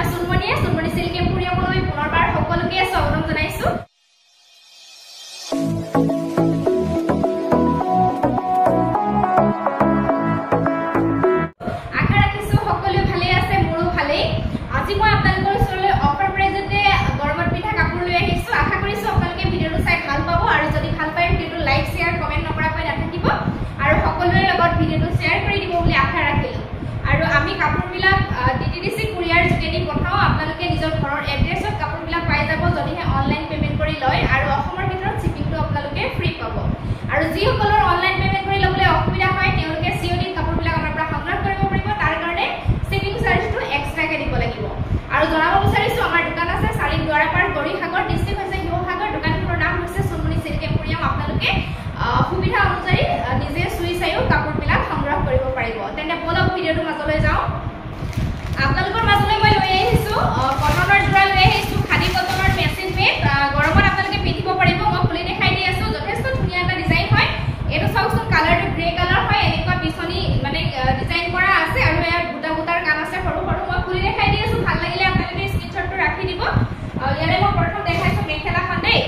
মই সুনমণি সিল্ক এম্পোৰিয়ামলৈ পুনৰবাৰ সকলোকে স্বাগতম জনাইছো। আশা ৰাখিছো সকলোৱে ভালে আছে, মোৰো ভালেই। আজি মই আপোনালোকৰ ওচৰলৈ অফাৰ প্ৰাইজতে গৰমত পিন্ধা কাপোৰ লৈ আহিছো। আশা কৰিছো আপোনালোকে ভিডিঅটো চাই ভাল পাব আৰু যদি ভাল পায় ভিডিঅটো লাইক শেয়াৰ কমেন্ট নকৰাকৈ নাথাকিব আৰু সকলোৰে লগত ভিডিঅটো শেয়াৰ কৰি দিব বুলি আশা ৰাখিলো। আৰু আমি কাপোৰবিলাক DTDC কুৰিয়াৰ যোগেদি পঠাও। আপোনালোকে নিজৰ ঘৰৰ এড্ৰেছত কাপোৰবিলাক পাই যাব যদিহে অনলাইন পেমেন্ট কৰি লয় আৰু অসমৰ ভিতৰত শিপিংটো আপোনালোকে ফ্ৰী পাব। আৰু যিসকলৰ অনলাইন পেমেন্ট কৰি ল'বলৈ অসুবিধা হয় তেওঁলোকে COD কাপোৰবিলাক আমাৰ পৰা সংগ্ৰহ কৰিব পাৰিব। তাৰ কাৰণে শিপিং চাৰ্জটো এক্সট্ৰাকে দিব লাগিব। আৰু জনাব বিচাৰিছো আমাৰ দোকান আছে চাৰিং দুৱাৰাপাৰ গৰিসাগৰ, ডিস্ট্ৰিক্ট হৈছে শিৱসাগৰ। দোকানখনৰ নাম হৈছে সুনমণি সিল্ক এম্পোৰিয়াম। আপোনালোকে সুবিধা অনুযায়ী নিজে চুই চাইও কাপোৰবিলাক সংগ্ৰহ কৰিব পাৰিব। তেন্তে বলক ভিডিঅ'টোৰ মাজলৈ যাওঁ। আপোনালোকৰ মাজলৈ মই লৈ আহিছো কটনৰ জোৰা লৈ আহিছো, খাদী কটনৰ মেচিন মেড। গৰমত আপোনালোকে পিন্ধিব পাৰিব। মই খুলি দেখাই দি আছো। যথেষ্ট ধুনীয়া এটা ডিজাইন হয়। এইটো চাওকচোন, কালাৰটো গ্ৰে কালাৰ হয়। এনেকুৱা পিছনি মানে ডিজাইন কৰা আছে আৰু ইয়াত বুটা বুটাৰ কাম আছে সৰু সৰু। মই খুলি দেখাই দি আছো। ভাল লাগিলে আপোনালোকে স্ক্ৰীনশ্বটটো ৰাখি দিব। ইয়াৰে মই প্ৰথম দেখাইছো মেখেলাখন দেই।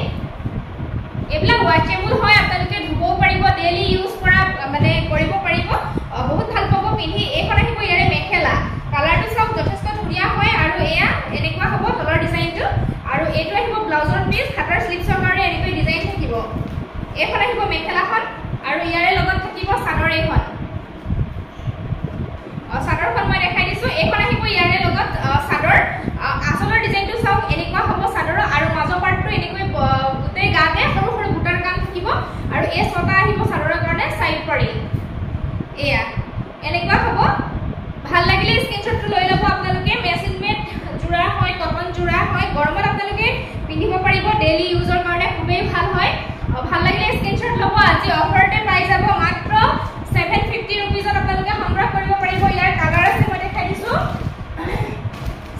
এইবিলাক ৱাচেবল হয়, আপোনালোকে ধুবও পাৰিব, ডেইলি ইউজ কৰা মানে কৰিব পাৰিব। বহুত ভাল পাব পিন্ধি। এইখন আহিব ইয়াৰে মেখেলা। কালাৰটো চাওক, যথেষ্ট ধুনীয়া হয় আৰু এয়া এনেকুৱা হ'ব তলৰ ডিজাইনটো। আৰু এইটো আহিব ব্লাউজৰ পিচ, হাতৰ স্লিভছৰ কাৰণে এনেকৈ ডিজাইন থাকিব। এইখন আহিব মেখেলাখন আৰু ইয়াৰে লগত থাকিব চাদৰ। এইখন চাদৰখন মই দেখাই দিছো। এইখন আহিব ইয়াৰে লগত চাদৰ। আচলৰ ডিজাইনটো চাওক, এনেকুৱা হ'ব চাদৰ আৰু মাজৰ পাৰ্টটো এনেকৈ গোটেই গাতে সৰু সৰু বুটাৰ কাম থাকিব। আৰু এই ছটা আহিব চাদৰৰ কাৰণে চাইড পাৰি। এয়া এনেকুৱা হ'ব। ভাল লাগিলে স্ক্ৰীনশ্বটটো লৈ ল'ব আপোনালোকে। মেচিন মেড জোৰা হয়, কটন জোৰা হয়। গৰমত আপোনালোকে পিন্ধিব পাৰিব, ডেইলি ইউজৰ কাৰণে খুবেই ভাল হয়। ভাল লাগিলে স্ক্ৰীনশ্বট ল'ব। আজি অফাৰতে পাই যাব মাত্ৰ 750 ৰুপিজত আপোনালোকে সংগ্ৰহ কৰিব পাৰিব। ইয়াৰ কালাৰ আছে, মই দেখাই দিছো।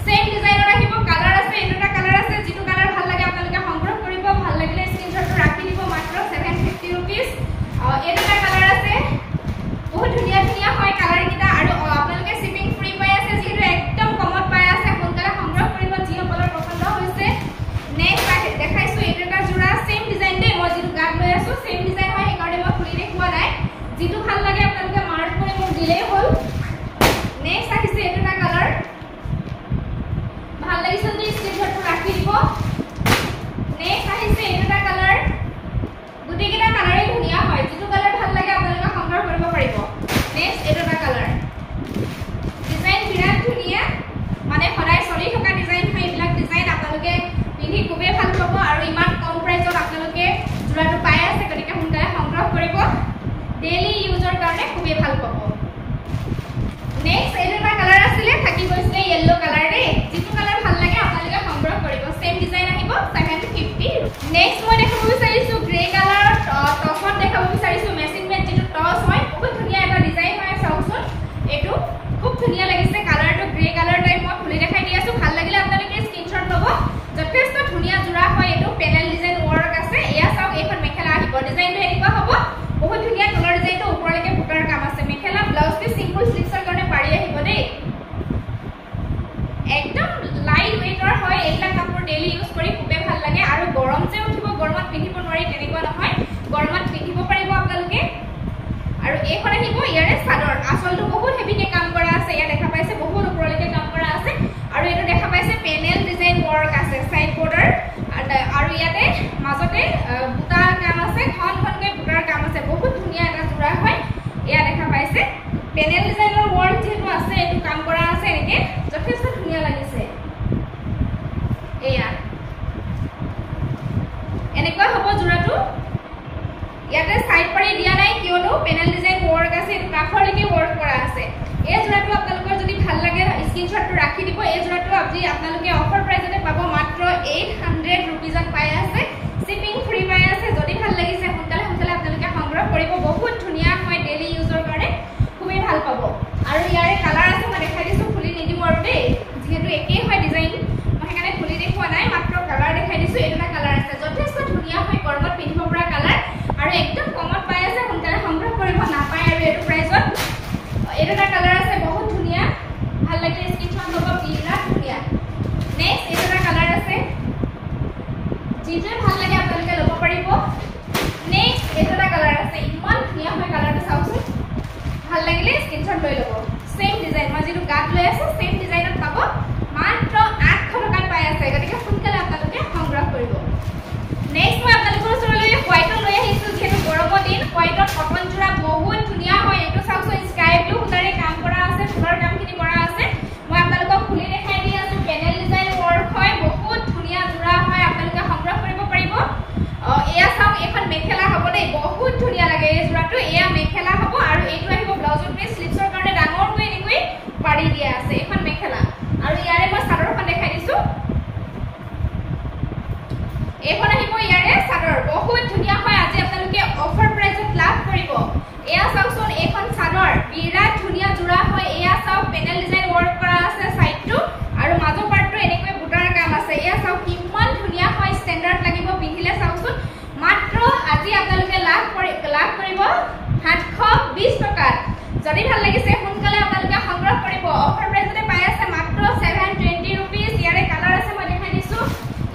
সেম ডিজাইনৰ আহিব, কালাৰ আছে। এইটো এটা কালাৰ আছে। যিটো কালাৰ ভাল লাগে আপোনালোকে সংগ্ৰহ কৰিব। ভাল লাগিলে স্ক্ৰীনশ্বটটো ৰাখি দিব। মাত্ৰ 750 ৰুপিজ। এইটো এটা কালাৰ আছে। বহুত ধুনীয়া ধুনীয়া হয় কালাৰ কেইটা আৰু আপোনালোকে শিপিং ফ্ৰী পাই আছে। যিহেতু একদম কমত পাই আছে, সোনকালে সংগ্ৰহ কৰিব যিসকলৰ পছন্দ হৈছে। নেক্সট দেখাইছো এইটো এটা জোৰা। সেম ডিজাইন দেই। মই যিটো গাত লৈ আছো সেম ডিজাইন হয়, সেইকাৰণে মই খুলি দেখুওৱা নাই। যিটো ভাল লাগে আপোনালোকে মাৰ্ক কৰি মোক দিলেই হ'ল। নেক্সট আহিছে এইটো এটা কালাৰ। ভাল লাগিছে যদি স্ক্ৰীনশ্বটটো ৰাখি দিব। নেক্সট আহিছে এইটো এটা কালাৰ। গোটেইকেইটা কালাৰেই ধুনীয়া হয়। যিটো কালাৰ ভাল লাগে আপোনালোকে সংগ্ৰহ কৰিব পাৰিব। নেক্সট এইটো এটা কালাৰ। ডিজাইন বিৰাট ধুনীয়া, মানে সদায় চলি থকা ডিজাইন হয়। এইবিলাক ডিজাইন আপোনালোকে পিন্ধি খুবেই ভাল পাব আৰু ইমান কম প্ৰাইচত আপোনালোকে জোৰাটো পাই আছে। গতিকে সোনকালে সংগ্ৰহ কৰিব, ডেইলি ইউজৰ কাৰণে খুবেই ভাল পাব। নেক্সট এইটো এটা কালাৰ আছিলে, থাকি গৈছিলে য়েল্লো কালাৰ দেই। যিটো কালাৰ ভাল লাগে আপোনালোকে সংগ্ৰহ কৰিব। সেম ডিজাইন আহিব 750। নেক্সট মই দেখাব বিচাৰিছো গ্ৰে কালাৰত টপত দেখাব বিচাৰিছো। মেচিন মেড যিটো টপ হয়, বহুত ধুনীয়া এটা ডিজাইন হয়। চাওকচোন, এইটো খুব ধুনীয়া লাগিছে। কালাৰটো গ্ৰে কালাৰ টাইপ। মই খুলি দেখাই দি আছো। ভাল লাগিলে আপোনালোকে স্ক্ৰীনশ্বট ল'ব। যথেষ্ট ধুনীয়া জোৰা হয়। এইটো পেনেল ডিজাইন ৱৰ্ক আছে। এয়া চাওক, এইখন মেখেলা আহিব। ডিজাইনটো এনেকুৱা হ'ব, বহুত ধুনীয়া। তলৰ ডিজাইনটো ওপৰলৈকে বুটাৰ কাম আছে। মেখেলা ব্লাউজ পিচ চিম্পল স্লিভছৰ কাৰণে পাৰি আহিব দেই। একদম লাইট ৱেইটৰ হয়। এইবিলাক কাপোৰ ডেইলি ইউজ কৰি খুবেই ভাল লাগে আৰু গৰম যে উঠিব, গৰমত পিন্ধিব নোৱাৰি তেনেকুৱা নহয়। গৰমত পিন্ধিব পাৰিব আপোনালোকে। আৰু এইখন আহিব ইয়াৰে চাদৰ। আচলটো বহুত হেভিকে কাম কৰা আছে। ইয়াত দেখা পাইছে বহুত ওপৰলৈকে কাম কৰা আছে। আৰু এইটো দেখা পাইছে পেনেল ডিজাইন ৱৰ্ক আছে, চাইড বৰ্ডাৰ। আৰু ইয়াতে মাজতে বুটা কাম আছে, ঘন ঘনকৈ বুটাৰ কাম আছে। বহুত ধুনীয়া এটা জোৰা হয়। এয়া দেখা পাইছে পেনেল ডিজাইনৰ ৱৰ্ক যিহেতু আছে, এইটো কাম কৰা আছে এনেকে। যথেষ্ট ধুনীয়া লাগিছে। এয়া এনেকুৱা হ'ব জোৰাটো। ইয়াতে চাইড পাৰি দিয়া নাই কিয়নো পেনেল ডিজাইন ৱৰ্ক আছে। এইটো কাষৰলৈকে ৱৰ্ক কৰা আছে। এই জোৰাটো আপোনালোকৰ যদি ভাল লাগে স্ক্ৰীনশ্বটটো ৰাখি দিব। এই জোৰাটো আপোনালোকে অফাৰ প্ৰাইজতে পাব। মাত্ৰ 800 ৰুপিজত পাই আছে। শিপিং ফ্ৰী পাই আছে। যদি ভাল লাগিছে সোনকালে সোনকালে আপোনালোকে সংগ্ৰহ কৰিব। বহুত ধুনীয়া হয়, ডেইলি ইউজৰ কাৰণে খুবেই ভাল পাব। আৰু ইয়াৰে কালাৰ আছে, মই দেখাই দিছো। খুলি নিদিম আৰু দেই, যিহেতু একেই হয় ডিজাইন। মই সেইকাৰণে খুলি দেখুওৱা নাই, মাত্ৰ কালাৰ দেখাই দিছো। এইটো এটা কালাৰ আছে। যথেষ্ট ধুনীয়া হয়, গৰমত পিন্ধিব পৰা কালাৰ আৰু একদম কমত পাই আছে। সোনকালে সংগ্ৰহ কৰিব, নাপায় আৰু এইটো প্ৰাইজত। এইটো এটা কালাৰ আছে, বহুত ধুনীয়া। ভাল লাগিলে স্ক্ৰীনশ্বট ল'ব। বিৰাট ধুনীয়া। আছো সেম ডিজাইনত পাব মাত্ৰ 800 টকাত পাই আছে গতিকে সোনকালে আপোনালোকে সংগ্ৰহ কৰিব নেক্সট মই আপোনালোকৰ ওচৰলৈ হোৱাইট লৈ আহিছো যেটো গৰমৰ দিন হোৱাইটত কটন জোৰা বহুত ধুনিয়া হয় এটো চাওকচোন স্কাই ব্লু সুতাৰে কাম কৰা আছে ফুলৰ কামখিনি কৰা আছে মই আপোনালোকক খুলি দেখাই দি আছো পেনেল ডিজাইন ওয়াৰ্ক হয় বহুত ধুনিয়া জোৰা হয় আপোনালোকে সংগ্ৰহ কৰিব পাৰিব এয়া চাওক এখন মেখেলা হ'ব দেই বহুত ধুনিয়া লাগে এই জোৰাটো এয়া মেখেলা হ'ব আৰু এইটো আহিব ব্লাউজৰ পিছ স্লিপছৰ কাৰণে ডাঙৰকৈ এনেকৈ পাৰি দিয়া আছে এখন মেখেলা আৰু ইয়াৰে মই চাদৰখন দেখাই দিছো এখন আহিব ইয়াৰে চাদৰ বহুত ধুনিয়া হয় আজি আপোনালোকে অফাৰ প্ৰাইসত লাভ কৰিব এয়া চাওকচোন এখন চাদৰ বিৰাট ধুনিয়া জোৰা হয় এয়া চাওক পেনেল ডিজাইন ওয়াৰ্ক কৰা আছে সাইডটো আৰু মাজৰ পাৰ্টটো এনেকৈ বুটাৰ কাম আছে এয়া চাওক কিমান ধুনিয়া হয় ষ্টেণ্ডাৰ্ড লাগিব পিন্ধিলে চাওকচোন মাত্ৰ আজি আপোনালোকে লাভ কৰিব 720 টকা যদি ভাল লাগিছে সোনকালে আপোনালোকে সংগ্ৰহ কৰিব অফাৰ প্ৰাইসতে পাই আছে মাত্ৰ 720 रुपीस ইয়াৰে কালাৰ আছে মই দেখাই দিছো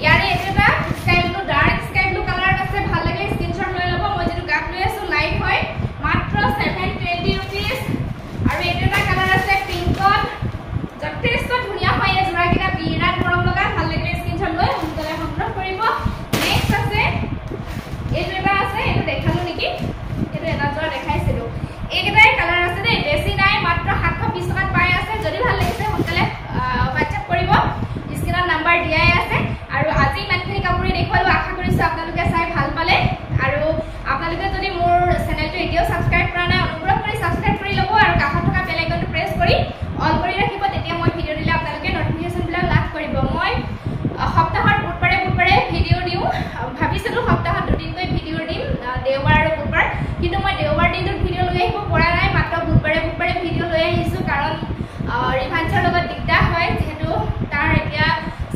ইয়াৰে এটা sky blue dark sky blue colour আছে ভাল লাগিলে স্ক্ৰিনশ্বট লৈ লব মই যেটো গাত লৈ আছো লাইট হয় মাত্ৰ 720 रुपीस আৰু এটা কালাৰ আছে পিংকত যথেষ্ট ধুনিয়া হয় এই জোৰা কিটা বিৰাট গৰম লগা ভাল লাগিলে স্ক্ৰিনশ্বট লৈ সোনকালে সংগ্ৰহ কৰিব নেক্সট আছে এইটো এটা আছে এইটো দেখালো নেকি এইটো এটা জোৰা দেখাইছিলো এইকেইটাই কালাৰ আছে দেই বেছি নাই মাত্ৰ 720 টকাত পাই আছে যদি ভাল লাগিছে সোনকালে WhatsApp কৰিব স্ক্ৰিনত নাম্বাৰ দিয়াই আছে আৰু আজি ইমানখিনি কাপোৰে দেখুৱালো আশা কৰিছো আপোনালোকে চাই ভাল পালে আৰু আপোনালোকে যদি মোৰ চেনেলটো এতিয়াও সাবস্ক্ৰাইব কৰা নাই অনুগ্ৰহ কৰি সাবস্ক্ৰাইব কৰি ল'ব আৰু কাষত থকা বেল আইকনটো প্ৰেছ কৰি অল কৰি ৰাখিব তেতিয়া মই ভিডিও দিলে আপোনালোকে নটিফিকেশন বিলাক লাভ কৰিব মই সপ্তাহৰ বুধবাৰে ভিডিও দিও ভাবিছিলো সপ্তাহত দুদিনকৈ ভিডিও দিম দেওবাৰ আৰু বুধবাৰ কিন্তু মই দেওবাৰ দিনটোত ভিডিও লৈ আহিব পৰা নাই মাত্ৰ বুধবাৰে ভিডিও লৈ আহিছো কাৰণ ৰিভাঞ্চৰ লগত দিগদাৰ হয় যেহেতু তাৰ এতিয়া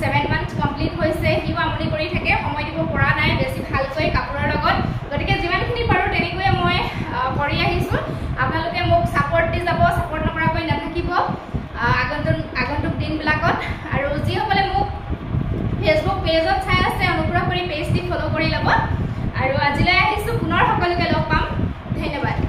7 মান্থ কমপ্লিট হৈছে হিও আমনি কৰি থাকে সময় দিব পৰা নাই বেছি ভালকৈ কাপোৰৰ লগত গতিকে যিমানখিনি পাৰো তেনেকৈ মই কৰি আহিছো আপোনালোকে মোক সাপোৰ্ট দি যাব সাপোৰ্ট নকৰাকৈ নাথাকিব আগন্তুক দিনবিলাকত আৰু যিসকলে মোক ফেসবুক পেজত চাই আছে অনুগ্ৰহ কৰি পেজটি ফলো কৰি ল'ব আৰু আজিলৈ আহিছো পুনৰ সকলোকে লগ পাম ধন্যবাদ